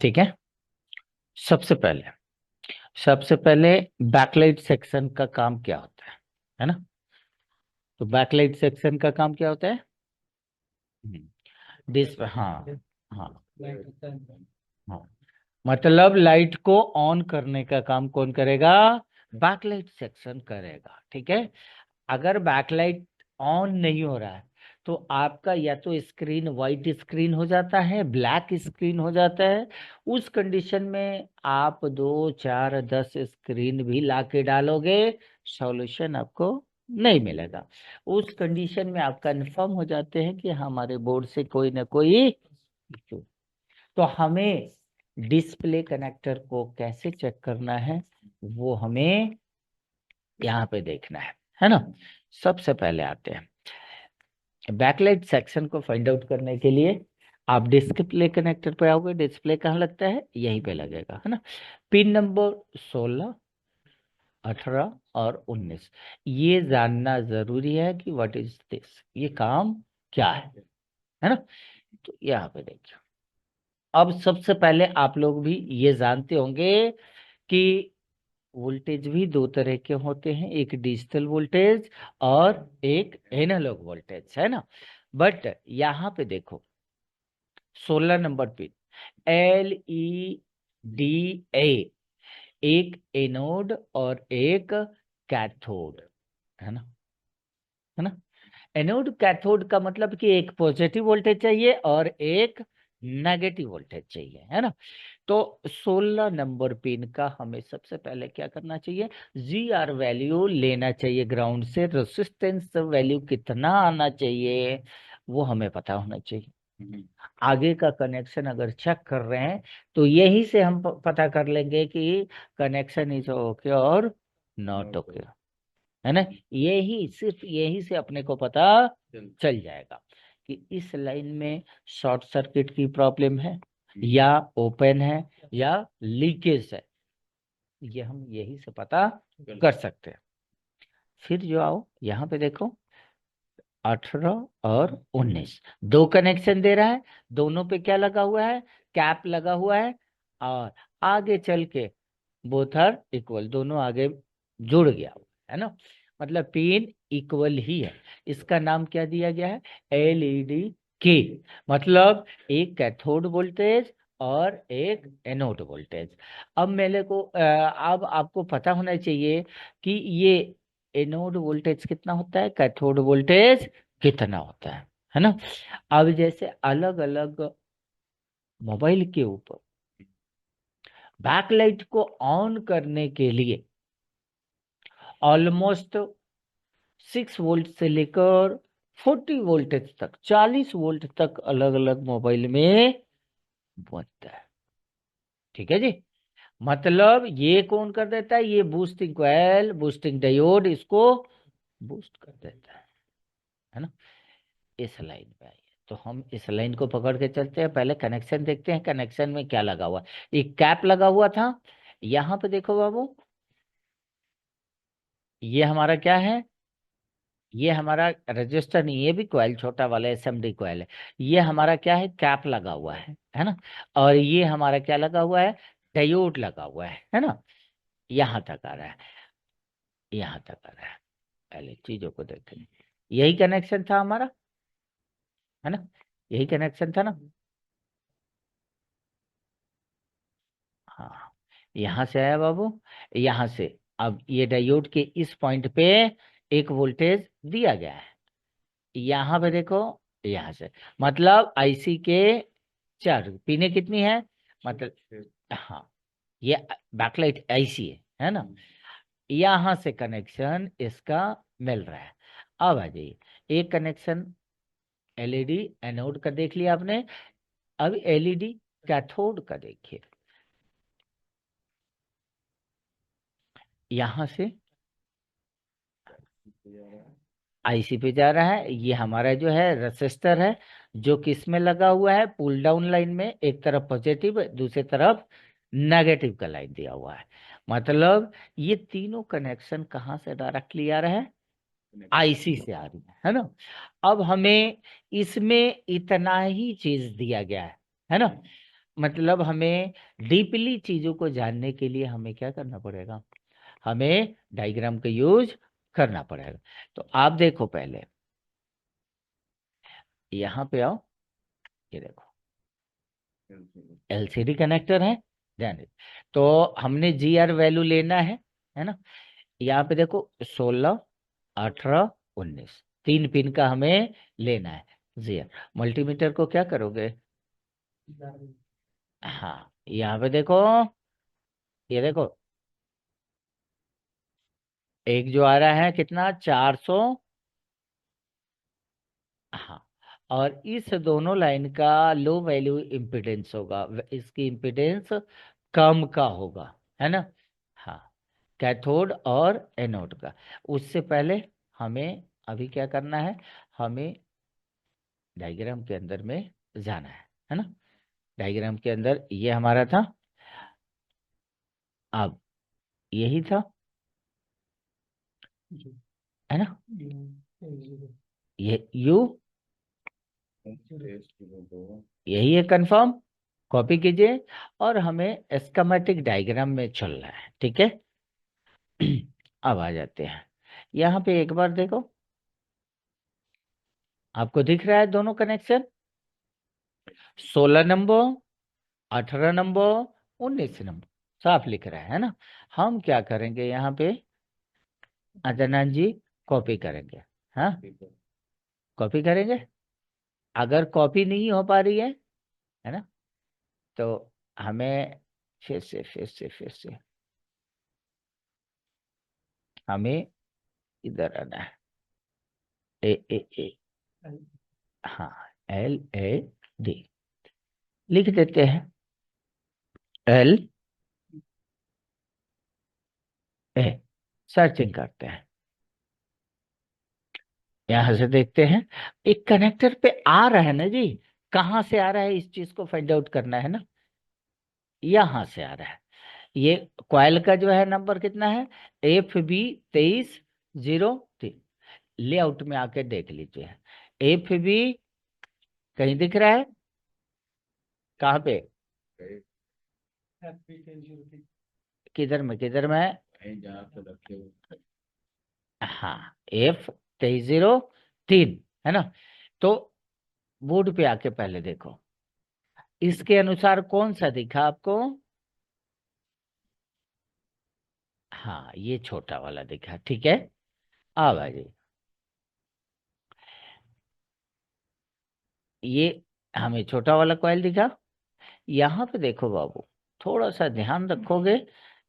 ठीक है। सबसे पहले सबसे पहले बैकलाइट सेक्शन का काम क्या होता है ना। तो बैकलाइट सेक्शन का काम क्या होता है? डिस्प्ले, हाँ। हाँ। हाँ, मतलब लाइट को ऑन करने का काम कौन करेगा? बैकलाइट सेक्शन करेगा। ठीक है। अगर बैकलाइट ऑन नहीं हो रहा है तो आपका या तो स्क्रीन वाइट स्क्रीन हो जाता है, ब्लैक स्क्रीन हो जाता है। उस कंडीशन में आप 2 4 10 स्क्रीन भी ला के डालोगे, सॉल्यूशन आपको नहीं मिलेगा। उस कंडीशन में आप कंफर्म हो जाते हैं कि हमारे बोर्ड से कोई ना कोई issue। तो हमें डिस्प्ले कनेक्टर को कैसे चेक करना है वो हमें यहाँ पे देखना है ना। सबसे पहले आते हैं बैकलाइट सेक्शन को फाइंड आउट करने के लिए। आप डिस्प्ले कनेक्टर पे आओगे, डिस्प्ले कहाँ लगता है? यहीं पे लगेगा, है ना। पिन नंबर 16, 18 और 19 ये जानना जरूरी है कि व्हाट इज दिस, ये काम क्या है ना। तो यहाँ पे देखिए, अब सबसे पहले आप लोग भी ये जानते होंगे कि वोल्टेज भी दो तरह के होते हैं, एक डिजिटल वोल्टेज और एक एनालॉग वोल्टेज, है ना। बट यहाँ पे देखो 16 नंबर पिन LEDA, एक एनोड और एक कैथोड, है ना। है ना। एनोड कैथोड का मतलब कि एक पॉजिटिव वोल्टेज चाहिए और एक नेगेटिव वोल्टेज चाहिए, है ना। तो 16 नंबर पिन का हमें सबसे पहले क्या करना चाहिए? GR वैल्यू लेना चाहिए ग्राउंड से, रेजिस्टेंस वैल्यू कितना आना चाहिए वो हमें पता होना चाहिए। आगे का कनेक्शन अगर चेक कर रहे हैं तो यही से हम पता कर लेंगे कि कनेक्शन इज ओके और नॉट ओके, है ना। यही सिर्फ यही से अपने को पता चल जाएगा कि इस लाइन में शॉर्ट सर्किट की प्रॉब्लम है या ओपन है या लीकेज है। ये हम यही से पता कर सकते हैं। फिर जो आओ यहाँ पे देखो 18 और 19 दो कनेक्शन दे रहा है। दोनों पे क्या लगा हुआ है? कैप लगा हुआ है। और आगे चल के बोथ आर इक्वल, दोनों आगे जुड़ गया हुआ है ना। मतलब पिन इक्वल ही है। इसका नाम क्या दिया गया है? LEDK। मतलब एक कैथोड वोल्टेज और एक एनोड वोल्टेज। अब मेरे को अब आपको पता होना चाहिए कि ये एनोड वोल्टेज कितना होता है, कैथोड वोल्टेज कितना होता है ना। अब जैसे अलग अलग मोबाइल के ऊपर बैकलाइट को ऑन करने के लिए ऑलमोस्ट 6 वोल्ट से लेकर 40 वोल्टेज तक, 40 वोल्ट तक अलग अलग मोबाइल में बनता है। ठीक है जी। मतलब ये कौन कर देता है? ये बूस्टिंग कॉइल, बूस्टिंग डायोड इसको बूस्ट कर देता है ना। इस लाइन पे आइए, तो हम इस लाइन को पकड़ के चलते हैं। पहले कनेक्शन देखते हैं, कनेक्शन में क्या लगा हुआ है। एक कैप लगा हुआ था। यहाँ पे देखो बाबू, ये हमारा क्या है? ये हमारा रजिस्टर नहीं, ये भी कॉइल छोटा वाला SMD कॉइल है। ये हमारा क्या है? कैप लगा हुआ है ना। और ये हमारा क्या लगा हुआ है? डायोड लगा हुआ है ना। यहाँ तक आ रहा है, यहाँ तक आ रहा है। पहले चीजों को देखें, यही कनेक्शन था हमारा, है ना। यही कनेक्शन था ना। हाँ, यहाँ से आया बाबू, यहाँ से। अब ये डायोड के इस पॉइंट पे एक वोल्टेज दिया गया है। यहाँ पे देखो, यहाँ से मतलब IC के 4 पिने कितनी है? मतलब हाँ, ये बैकलाइट IC है ना। यहाँ से कनेक्शन इसका मिल रहा है। अब आ जाइए, एक कनेक्शन LED एनोड का देख लिया आपने। अब LED कैथोड का देखिए। यहाँ से IC पे जा रहा है। ये हमारा जो है रेसिस्टर है, जो किस में लगा हुआ है? पुल डाउन लाइन में। एक तरफ पॉजिटिव, दूसरी तरफ नेगेटिव का लाइन दिया हुआ है। मतलब ये तीनों कनेक्शन कहाँ से डायरेक्टली आ रहा है? IC से आ रही है ना। अब हमें इसमें इतना ही चीज दिया गया है ना। मतलब हमें डीपली चीजों को जानने के लिए हमें क्या करना पड़ेगा, हमें डायग्राम का यूज करना पड़ेगा। तो आप देखो पहले यहाँ पे आओ, ये देखो एलसीडी कनेक्टर है, ध्यान दे। तो हमने जी आर वैल्यू लेना है ना। यहाँ पे देखो 16, 18, 19 तीन पिन का हमें लेना है जी आर। मल्टीमीटर को क्या करोगे, हाँ यहाँ पे देखो, ये देखो एक जो आ रहा है कितना 400, हाँ। और इस दोनों लाइन का लो वैल्यू इम्पिडेंस होगा, इसकी इम्पिडेंस कम का होगा, है ना। हाँ, कैथोड और एनोड का। उससे पहले हमें अभी क्या करना है, हमें डायग्राम के अंदर में जाना है ना। डायग्राम के अंदर ये हमारा था, अब यही था, है ना। ये यू यही है, कंफर्म, कॉपी कीजिए। और हमें स्कीमेटिक डायग्राम में चलना है, ठीक है। अब आ जाते हैं यहाँ पे, एक बार देखो आपको दिख रहा है दोनों कनेक्शन, 16 नंबर, 18 नंबर, 19 नंबर, साफ लिख रहा है ना। हम क्या करेंगे यहाँ पे, अदनान जी कॉपी करेंगे, हाँ कॉपी करेंगे। अगर कॉपी नहीं हो पा रही है ना, तो हमें फिर से हमें इधर आना है, ए हाँ LAD लिख देते हैं, LA सर्चिंग करते हैं, यहां से देखते हैं एक कनेक्टर पे आ रहा है ना जी। कहाँ से आ रहा है इस चीज को फाइंड आउट करना है ना, यहां से आ रहा है। ये कॉइल का जो है नंबर कितना है, FB 2303। लेआउट में आके देख लीजिए, FB कहीं दिख रहा है, कहाँ पे, किधर में है, हाँ F 2303, है ना। तो बोर्ड पे आके पहले देखो, इसके अनुसार कौन सा दिखा आपको, हाँ ये छोटा वाला दिखा, ठीक है। अब आ जाइए, ये हमें छोटा वाला कॉइल दिखा। यहाँ पे देखो बाबू, थोड़ा सा ध्यान रखोगे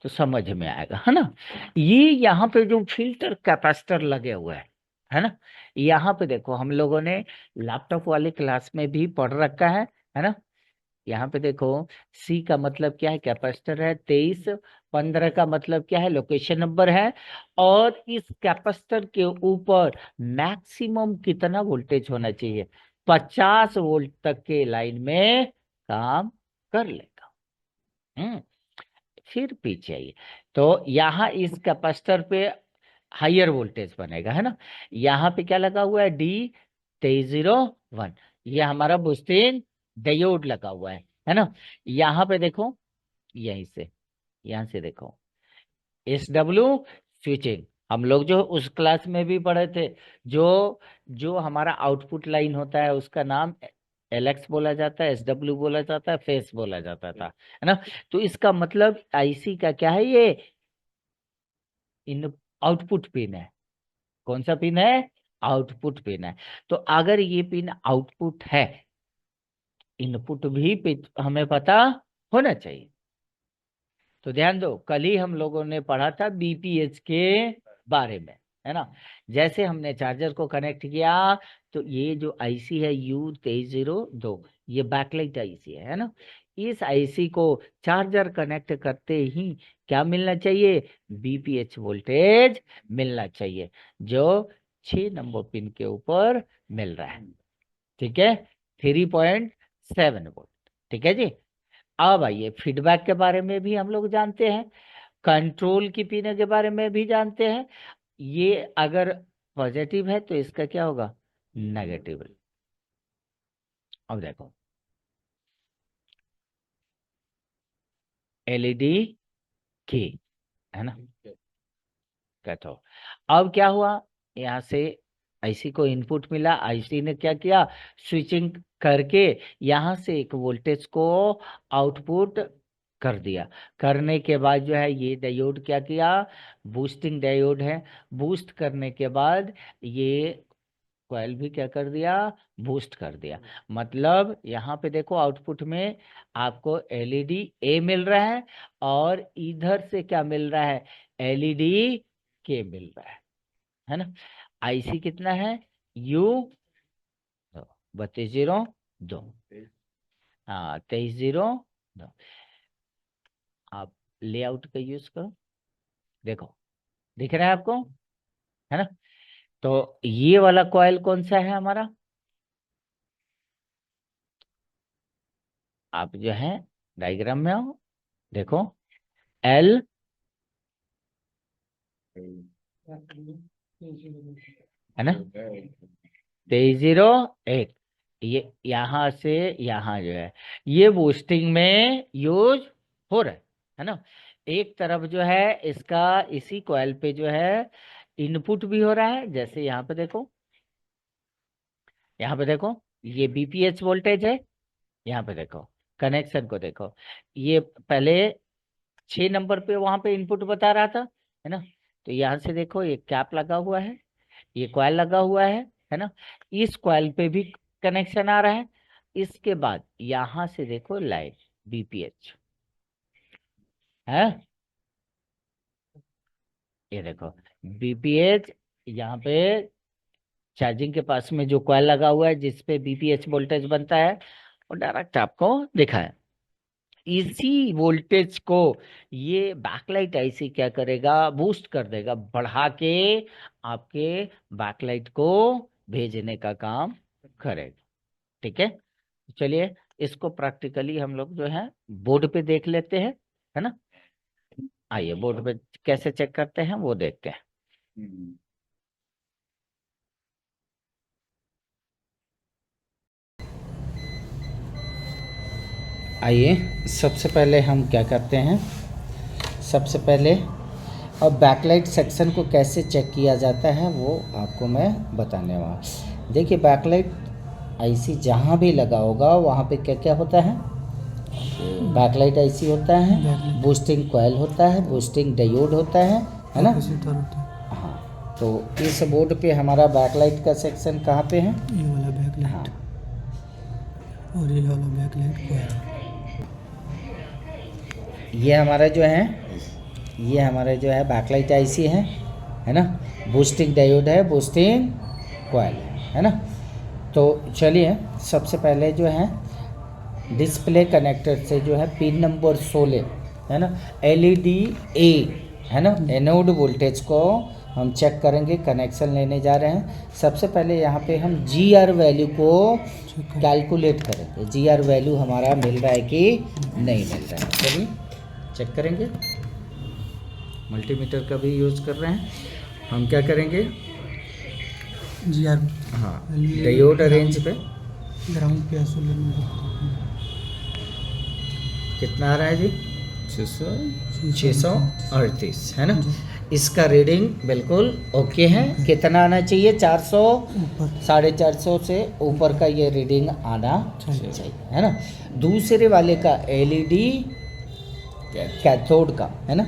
तो समझ में आएगा, है ना। ये यहाँ पे जो फिल्टर कैपेसिटर लगे हुए हैं, है ना। यहाँ पे देखो हम लोगों ने लैपटॉप वाली क्लास में भी पढ़ रखा है ना। यहाँ पे देखो, C का मतलब क्या है, कैपेसिटर है, 23, 15 का मतलब क्या है, लोकेशन नंबर है। और इस कैपेसिटर के ऊपर मैक्सिमम कितना वोल्टेज होना चाहिए, 50 वोल्ट तक के लाइन में काम कर लेगा। फिर पीछे आइए, तो यहाँ इस कैपेसिटर पे हायर वोल्टेज बनेगा, है ना। यहाँ पे क्या लगा हुआ है, D2301, ये हमारा बुस्टिन डायोड लगा हुआ है ना। यहाँ पे देखो, यहीं से, यहाँ से देखो SW स्विचिंग, हम लोग जो उस क्लास में भी पढ़े थे, जो जो हमारा आउटपुट लाइन होता है उसका नाम LX बोला जाता है, SW बोला जाता है, फेस बोला जाता था, है ना। तो इसका मतलब IC का क्या है, ये इन आउटपुट पिन है। कौन सा पिन है, आउटपुट पिन है। तो अगर ये पिन आउटपुट है, इनपुट भी हमें पता होना चाहिए। तो ध्यान दो, कल ही हम लोगों ने पढ़ा था BPH के बारे में, है ना। जैसे हमने चार्जर को कनेक्ट किया, तो ये जो आईसी है U2302, ये बैकलाइट आईसी है ना। इस आईसी को चार्जर कनेक्ट करते ही क्या मिलना चाहिए, BPH वोल्टेज मिलना चाहिए, जो 6 नंबर पिन के ऊपर मिल रहा है, ठीक है, 3.7 वोल्ट, ठीक है जी। अब आइए, फीडबैक के बारे में भी हम लोग जानते हैं, कंट्रोल की पीने के बारे में भी जानते हैं। ये अगर पॉजिटिव है तो इसका क्या होगा, नेगेटिव। अब देखो, एलईडी की, है ना, कैथोड। अब क्या हुआ, यहाँ से आईसी को इनपुट मिला, आईसी ने क्या किया, स्विचिंग करके यहाँ से एक वोल्टेज को आउटपुट कर दिया। करने के बाद जो है ये डायोड क्या किया, बूस्टिंग डायोड है, बूस्ट करने के बाद ये कॉइल भी क्या कर दिया, बूस्ट कर दिया। मतलब यहाँ पे देखो आउटपुट में आपको एलईडी ए मिल रहा है और इधर से क्या मिल रहा है, एलईडी के मिल रहा है ना। आईसी कितना है, यू 3202, हाँ 2302। आप लेआउट का यूज करो, देखो दिख रहा है आपको, है ना। तो ये वाला कॉइल कौन सा है हमारा, आप जो है डायग्राम में आओ, देखो एल, है ना, 2301। ये यहाँ से यहाँ जो है ये बूस्टिंग में यूज हो रहा है ना। एक तरफ जो है इसका इसी कॉइल पे जो है इनपुट भी हो रहा है, जैसे यहाँ पे देखो, यहाँ पे देखो ये बीपीएच वोल्टेज है, यहाँ पे देखो कनेक्शन को देखो, ये पहले 6 नंबर पे वहां पे इनपुट बता रहा था, है ना। तो यहाँ से देखो ये कैप लगा हुआ है, ये कॉइल लगा हुआ है ना। इस कॉइल पे भी कनेक्शन आ रहा है। इसके बाद यहां से देखो लाइन बीपीएच है, ये देखो बीपीएच, यहाँ पे चार्जिंग के पास में जो कॉइल लगा हुआ है जिसपे बीपीएच वोल्टेज बनता है वो डायरेक्ट आपको दिखा है। इसी वोल्टेज को ये बैकलाइट आईसी क्या करेगा, बूस्ट कर देगा, बढ़ा के आपके बैकलाइट को भेजने का काम करेगा। ठीक है, चलिए इसको प्रैक्टिकली हम लोग जो है बोर्ड पे देख लेते हैं, है ना। आइए बोर्ड पे कैसे चेक करते हैं वो देखते हैं। आइए सबसे पहले हम क्या करते हैं, सबसे पहले अब बैकलाइट सेक्शन को कैसे चेक किया जाता है वो आपको मैं बताने वाला। देखिए बैकलाइट आईसी जहाँ भी लगा होगा वहाँ पे क्या क्या होता है, बैकलाइट आईसी होता है, बूस्टिंग कॉइल होता है, बूस्टिंग डायोड होता है ना। हाँ, तो इस बोर्ड पे हमारा बैकलाइट का सेक्शन कहाँ पे है, ये वाला बैकलाइट, हाँ, और ये वाला बैकलाइट कॉइल। ये हमारा जो है, ये हमारा जो है बैकलाइट आईसी है ना। बूस्टिंग डायोड है, बूस्टिंग कॉइल है ना। तो चलिए सबसे पहले जो है डिस्प्ले कनेक्टर से जो है पिन नंबर 16 है ना, एलईडी ए है ना, एनोड वोल्टेज को हम चेक करेंगे, कनेक्शन लेने जा रहे हैं। सबसे पहले यहाँ पे हम जीआर वैल्यू को कैलकुलेट करेंगे, जीआर वैल्यू हमारा मिल रहा है कि नहीं मिल रहा है। चलिए चेक करेंगे, मल्टीमीटर का भी यूज़ कर रहे हैं हम। क्या करेंगे, जीआर, हाँ डायोड रेंज पे ग्राउंड पे कितना आ रहा है जी, 638 है ना। इसका रीडिंग बिल्कुल ओके है, कितना आना चाहिए, 400 450 से ऊपर का ये रीडिंग आना चाहिए, है ना। दूसरे वाले का एलईडी कैथोड का है ना,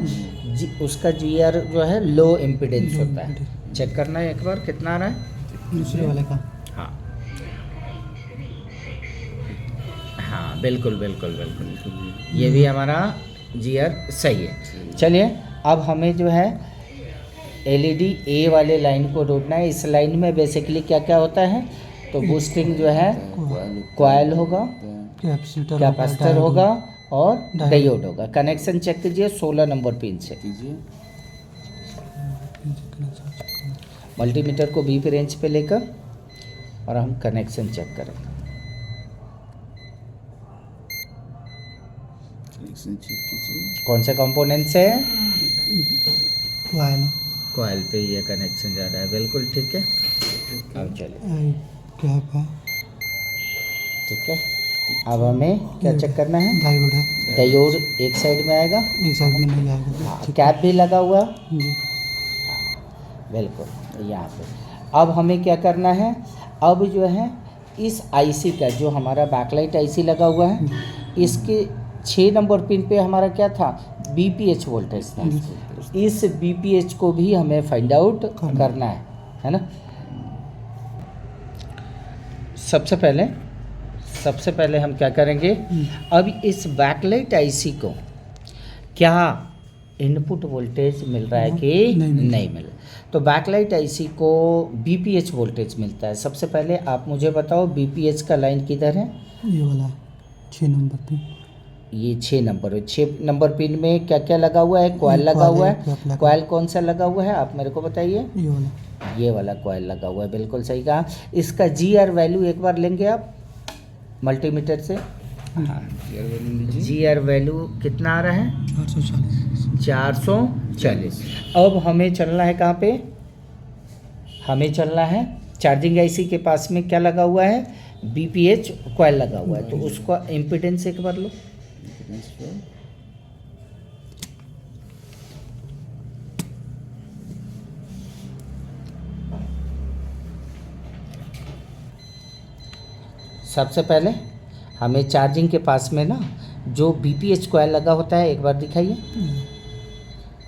उसका जीआर जो है लो इम्पीडेंस होता है। चेक करना है एक बार कितना आ रहा है दूसरे वाले का, हाँ हाँ बिल्कुल बिल्कुल बिल्कुल, ये भी हमारा जीआर सही है। चलिए अब हमें जो है एलईडी ए वाले लाइन को ढूंढना है। इस लाइन में बेसिकली क्या क्या होता है, तो बूस्टिंग जो है कॉइल होगा, कैपेसिटर होगा और डायोड होगा। कनेक्शन चेक कीजिए 16 नंबर पिन से, मल्टीमीटर को बीप रेंज पे लेकर और हम कनेक्शन चेक करेंगे। कौन से कंपोनेंट से, कॉइल पे ये कनेक्शन जा रहा है, बिल्कुल ठीक है। अब चलिए क्या है, ठीक है, अब हमें क्या चेक करना है? डायोड है, डायोड एक साइड में आएगा, एक साइड में नहीं आएगा। हाँ, कैप भी लगा हुआ, जी बिल्कुल यहाँ पे। अब हमें क्या करना है? अब जो है इस आईसी का जो हमारा बैकलाइट आईसी लगा हुआ है, इसके 6 नंबर पिन पे हमारा क्या था? बीपीएच वोल्टेज था। इस बीपीएच को भी हमें फाइंड आउट करना है ना? सबसे पहले हम क्या करेंगे? अब इस बैकलाइट आईसी को क्या इनपुट वोल्टेज मिल रहा है कि नहीं मिल रहा? तो बैकलाइट आईसी को बीपीएच वोल्टेज मिलता है। सबसे पहले आप मुझे बताओ बीपीएच का लाइन किधर है? ये वाला 6 नंबर पे, ये 6 नंबर है। 6 नंबर पिन में क्या क्या लगा हुआ है? कॉइल लगा हुआ है। कॉइल कौन सा लगा हुआ है आप मेरे को बताइए? ये वाला कॉइल लगा हुआ है, बिल्कुल सही कहा। इसका जीआर वैल्यू एक बार लेंगे आप मल्टीमीटर से। हाँ, जीआर वैल्यू कितना आ रहा है? 440। अब हमें चलना है कहाँ पे? हमें चलना है चार्जिंग आईसी के पास में क्या लगा हुआ है? बीपीएच कॉइल लगा हुआ है। तो उसका इम्पीडेंस एक बार लो। सबसे पहले हमें चार्जिंग के पास में ना जो बीपीएच कॉइल लगा होता है, एक बार दिखाइए।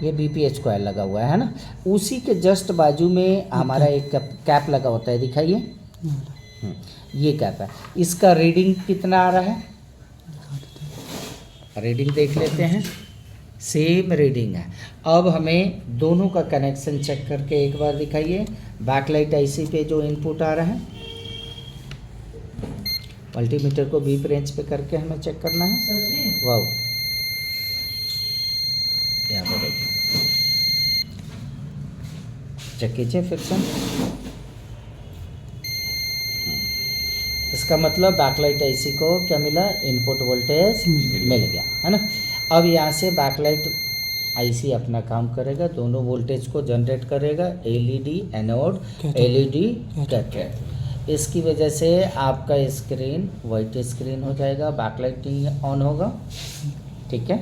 ये बीपीएच कॉइल लगा हुआ है ना? उसी के जस्ट बाजू में हमारा एक कैप लगा होता है, दिखाइए। ये कैप है। इसका रीडिंग कितना आ रहा है? रीडिंग देख लेते हैं। सेम रीडिंग है। अब हमें दोनों का कनेक्शन चेक करके एक बार दिखाइए। बैकलाइट आईसी पे जो इनपुट आ रहा है, मल्टीमीटर को बीप रेंज पे करके हमें चेक करना है। वाह, यहाँ पे देखिए, चेक कीजिए फिर से। इसका मतलब बैकलाइट आईसी को क्या मिला? इनपुट वोल्टेज मिल गया, है ना? अब यहाँ से बैकलाइट आईसी अपना काम करेगा, दोनों वोल्टेज को जनरेट करेगा। LED anode, LED cathode. इसकी वजह से आपका स्क्रीन वाइट स्क्रीन हो जाएगा, बैकलाइट नहीं ऑन होगा। ठीक है।